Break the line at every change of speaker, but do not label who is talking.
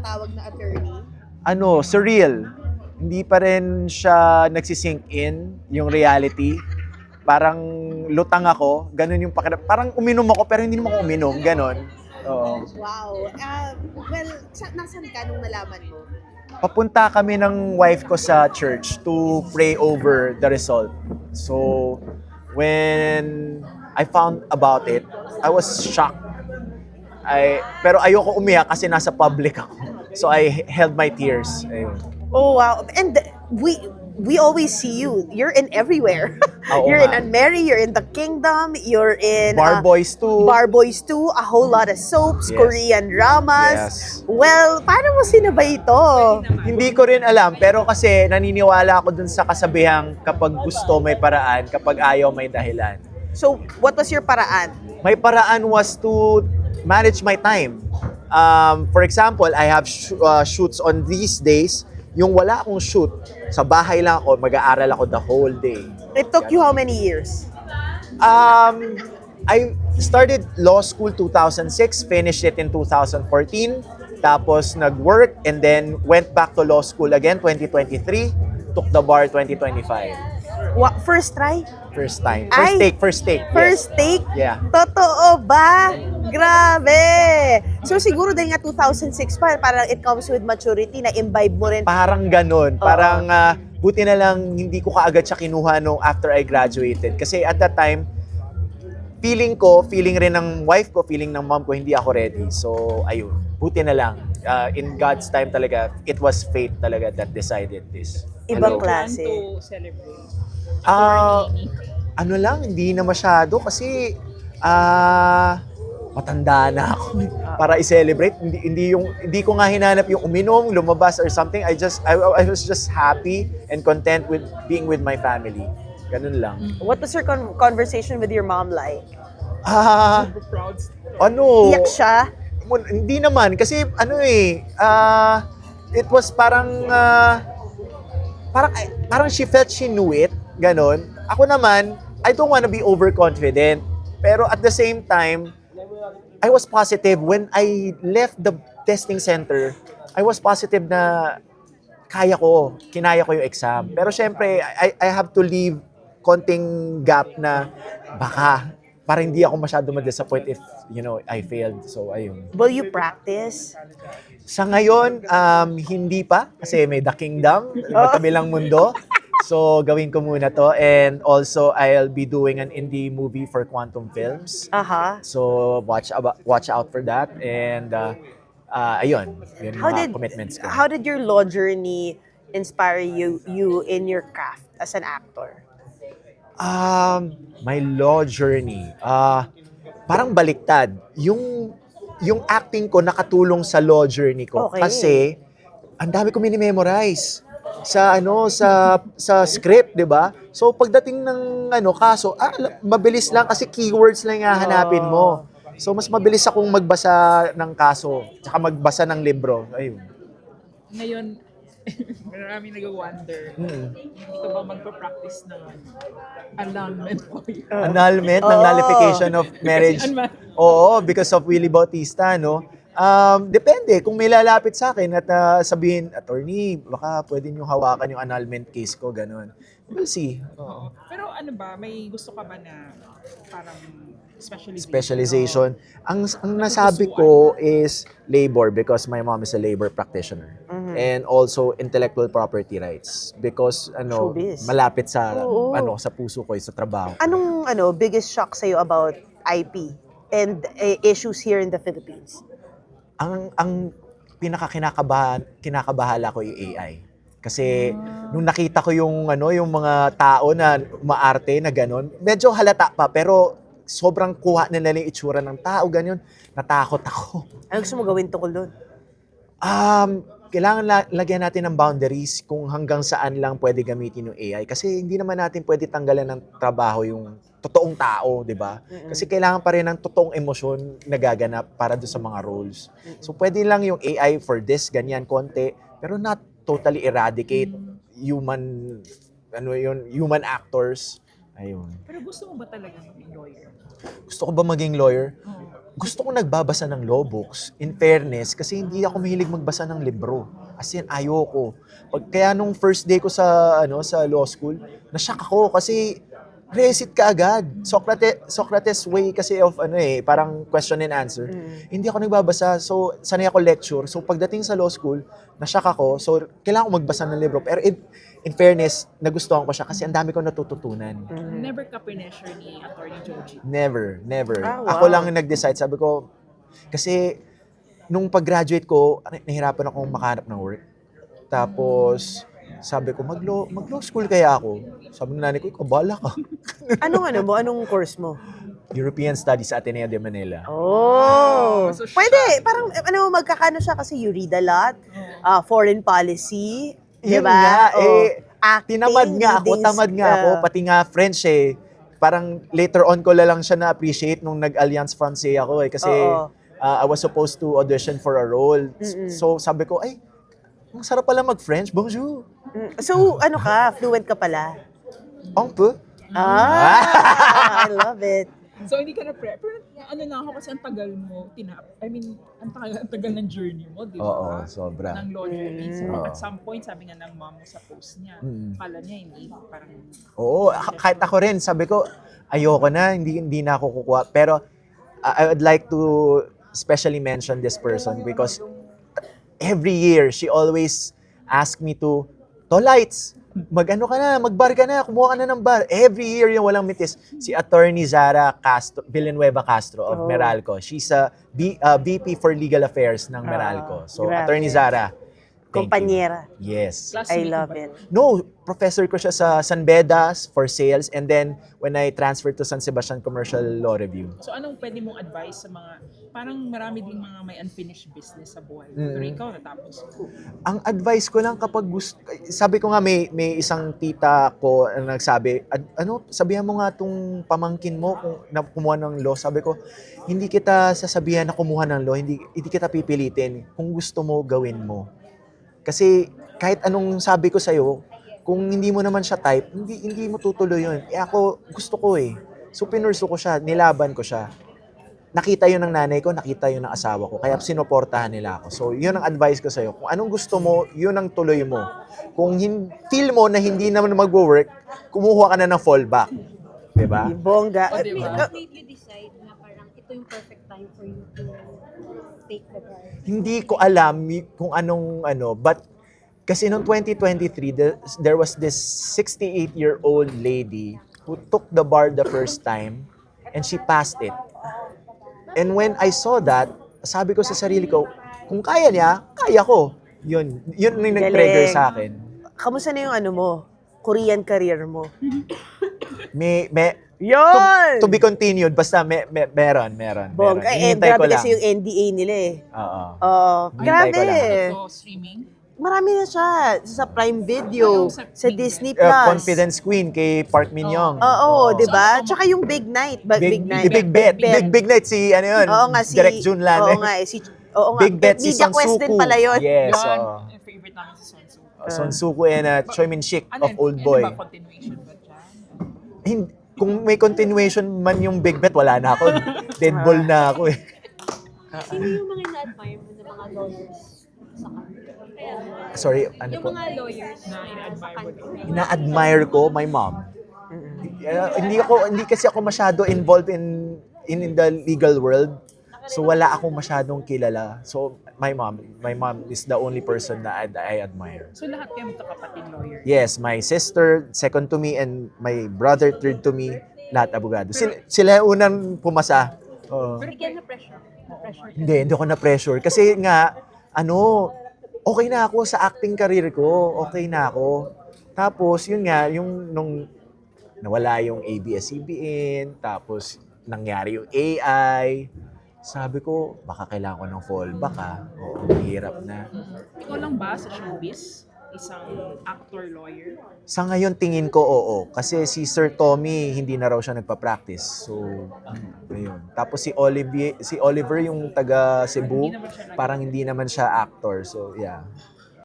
tinatawag na attorney?
Surreal. Hindi pa rin siya nagsisink in yung reality. Parang lutang ako, ganun yung parang uminom ako pero hindi naman ako uminom, ganun. Oo.
Wow. Well, nasan ka nung nalaman mo?
Papunta kami ng wife ko sa church to pray over the result. So, when I found about it, I was shocked. Pero ayoko umiyak kasi nasa public ako. So, I held my tears. Ayun.
Oh, wow. And we always see you. You're in everywhere.
Oo
You're in
nga.
Unmarried, you're in The Kingdom, you're in
Bar Boys too.
Bar Boys 2, a whole lot of soaps,
Yes.
Korean dramas.
Yes.
Well, paano mo sinabay ito?
Hindi ko rin alam, pero kasi naniniwala ako dun sa kasabihang kapag gusto may paraan, kapag ayaw may dahilan.
So, what was your paraan?
My paraan was to manage my time. For example, I have shoots on these days. Yung wala akong shoot, sa bahay lang ako, mag-aaral ako the whole day.
It took you how many years?
I started law school 2006, finished it in 2014, tapos nag-work and then went back to law school again 2023, took the bar 2025.
What, first try?
First time.
Ay!
First take.
First take?
Yeah.
Totoo ba? Grabe! So siguro dahil nga 2006 pa, parang it comes with maturity na imbibe mo rin.
Parang ganun.
Oo.
Parang buti na lang hindi ko kaagad siya kinuha nung after I graduated. Kasi at that time, feeling rin ng wife ko, feeling ng mom ko, hindi ako ready. So, ayun. Buti na lang. In God's time talaga, it was fate talaga that decided this.
Ibang
Hello.
klase.
To celebrate.
Ano lang, hindi na masyado kasi matanda na ako para i-celebrate. Hindi ko nga hinanap yung uminom, lumabas or something. I was just happy and content with being with my family. Ganun lang.
What was your conversation with your mom like?
Super proud.
Iyak siya?
Hindi naman kasi it was parang she felt she knew it, ganon. Ako naman, I don't wanna be overconfident, pero at the same time, I was positive when I left the testing center. I was positive na kinaya ko yung exam. Pero syempre, I have to leave konting gap na baka para hindi ako masyado ma-disappoint if, I failed. So, ayun.
Will you practice?
Sa ngayon, hindi pa kasi may The Kingdom, magkabilang mundo. So, gawin ko muna to. And also, I'll be doing an indie movie for Quantum Films.
Aha.
So, watch out for that. And, ayun. Yun yung mga commitments ko.
How did your law journey inspire you in your craft as an actor?
My law journey. Parang baliktad. Yung acting ko nakatulong sa law journey ko.
Okay.
Kasi, ang dami ko minimemorize sa script, 'di ba? So pagdating ng kaso, mabilis lang kasi keywords lang yung hahanapin mo. So mas mabilis akong magbasa ng kaso, tsaka magbasa ng libro. Ayun.
Ngayon, maraming nag-wonder, hindi ka ba magpa-practice ng annulment for you?
Annulment ng nullification of marriage. Oo, because of Willie Bautista, no? Depende. Kung may lalapit sa akin at sabihin, attorney, baka pwede nyo hawakan yung annulment case ko, ganun. We'll see. Oo.
Pero ano ba, may gusto ka ba na parang
Specialization. Ang nasabi ko is labor because my mom is a labor practitioner. And also intellectual property rights because
Showbiz.
malapit sa
Oo.
sa puso ko, sa trabaho.
Anong biggest shock sa'yo about IP and issues here in the Philippines?
Ang kinakabahala ko yung AI. Kasi nung nakita ko yung mga tao na umaarte na gano'n, medyo halata pa pero sobrang kuha na nila yung itsura ng tao, ganyan. Natakot ako.
Ano gusto mo gawin tungkol doon?
Kailangan lagyan natin ng boundaries kung hanggang saan lang pwede gamitin yung AI. Kasi hindi naman natin pwede tanggalan ng trabaho yung totoong tao, di ba? Kasi kailangan pa rin ng totoong emosyon na gaganap para doon sa mga roles. So pwede lang yung AI for this, ganyan, konti, pero not totally eradicate human actors. Ayun.
Pero gusto mo ba talaga maging lawyer?
Gusto ko ba maging lawyer?
Oo.
Gusto ko nagbabasa ng law books. In fairness, kasi hindi ako mahilig magbasa ng libro. As in, ayoko. Kaya nung first day ko sa law school, na-shock ako kasi recite ka agad. Socrates way kasi of parang question and answer. Hindi ako nagbabasa. So, sanay ako lecture. So, pagdating sa law school, na-shock ako. So, kailangan ko magbasa ng libro. Pero in fairness, nagustuhan ko siya kasi ang dami ko natututunan.
Never ka pressure ni Attorney Joji.
Never.
Ah, wow.
Ako lang yung nag-decide. Sabi ko, kasi nung pag-graduate ko, nahirapan akong makahanap ng work. Tapos, sabi ko, mag-law school kaya ako. Sabi ng nanay ko, ikaw, bahala ka.
Anong course mo?
European Studies sa Ateneo de Manila.
Oh.
So,
Pwede. Parang, magkakano siya kasi you read a lot. Foreign policy.
Yun
Diba?
nga,
Acting,
tinamad nga ako,
reading,
tamad nga ako, pati nga French Parang later on ko lang siya na-appreciate nung nag-Alliance Francaise ako kasi
Oo.
I was supposed to audition for a role. So sabi ko, ay, ang sarap pala mag-French. Bonjour.
So, fluent ka pala?
Un peu.
I love it.
So, hindi ka na prep. Pero ano na ako kasi ang tagal mo, ang tagal ng journey mo, di ba?
Oo, sobra.
Ng lawyer. So,
Oo.
at some point, sabi nga ng mom mo sa post niya, kala niya hindi, parang...
Oo, kahit ako rin, sabi ko, ayoko na, hindi na ako kukuha. Pero I would like to especially mention this person because every year, she always ask me to lights, magbar ka na, kumuha ka na ng bar. Every year yung walang mitis. Si Attorney Zara Villanueva Castro of Meralco. She's a VP for Legal Affairs ng Meralco. So,
grabe.
Attorney Zara, thank
Kompanyera.
you. Yes.
I love it.
No, professor ko siya sa San Bedas for sales and then when I transferred to San Sebastian Commercial Law Review.
So, anong pwede mong advice sa mga, parang marami din mga may unfinished business sa buhay. Pero ikaw, natapos mo.
Ang advice ko lang kapag sabi ko nga may isang tita ko na nagsabi, sabihan mo nga tong pamangkin mo kung na kumuha ng law. Sabi ko, hindi kita sasabihan na kumuha ng law, hindi kita pipilitin. Kung gusto mo, gawin mo. Kasi kahit anong sabi ko sa'yo, kung hindi mo naman siya type, hindi mo tutuloy yun. Ako, gusto ko So, pinurso ko siya, nilaban ko siya. Nakita yun ng nanay ko, nakita yun ng asawa ko. Kaya sinuportahan nila ako. So, yun ang advice ko sa'yo. Kung anong gusto mo, yun ang tuloy mo. Kung feel mo na hindi naman mag-work, kumuha ka na ng fallback. Diba?
Bongga.
O, diba?
What made you decide na parang ito yung perfect time for you to take the bar?
Hindi ko alam kung but kasi noong 2023, there was this 68-year-old lady who took the bar the first time and she passed it. And when I saw that, sabi ko sa sarili ko, kung kaya niya, kaya ko. Yun yung nag-trigger
Galing.
sa akin.
Kamusta na yung Korean career mo?
May
Yun!
to be continued, basta meron.
Bongga.
Hinihintay
Grabe
ko lang.
kasi yung NDA nila
Oo.
Oh,
Hintay ko
grabe.
lang.
Ito, streaming.
Marami na siya. Sa Prime Video,
Ay,
sa
Big
Disney
Night.
Plus.
Confidence Queen kay Park Min Young.
Oo, di ba?
So, ano
Tsaka yung Big Night. Big Night.
Big Bet. Big Night si yun.
Oo nga,
Direct June Lan.
Oo nga, oo nga.
Big Bet si
Media
Son
Quest
Suku.
din pala yun.
Yes.
Yan,
oo.
yung favorite namin si Son Soo.
Son Suku and Choi Min Sik of Old
Ano
Boy.
ba, continuation ba dyan?
Kung may continuation man yung Big Bet, wala na ako. Dead ball na ako .
Sino yung mga ina-admire mo na mga lawyers sa country?
Sorry, ano
Yung
po?
mga lawyers
Na
sa
ina-admire mo
country.
din.
Ina-admire ko my mom. Hindi kasi ako masyado involved in the legal world. So wala akong masyadong kilala. So my mom is the only person na I admire.
So lahat kayo magkakapatid lawyer.
Yes, my sister, second to me, and my brother, third to me, lahat abogado. Sila yung unang pumasa. Oo.
Hindi ka na-pressure. Na-pressure ka.
Hindi ako na-pressure. Kasi nga, okay na ako sa acting career ko. Okay na ako. Tapos, yun nga, yung nung nawala yung ABS-CBN, tapos nangyari yung AI, sabi ko, baka kailangan ko ng fallback Oo, hirap na.
Ikaw lang ba sa showbiz? Isang actor-lawyer?
Sa ngayon, tingin ko oo. Kasi si Sir Tommy, hindi na raw siya nagpa-practice. So, ayun. Tapos si Oliver yung taga Cebu,
Hindi naman siya
parang hindi naman siya actor. So, yeah.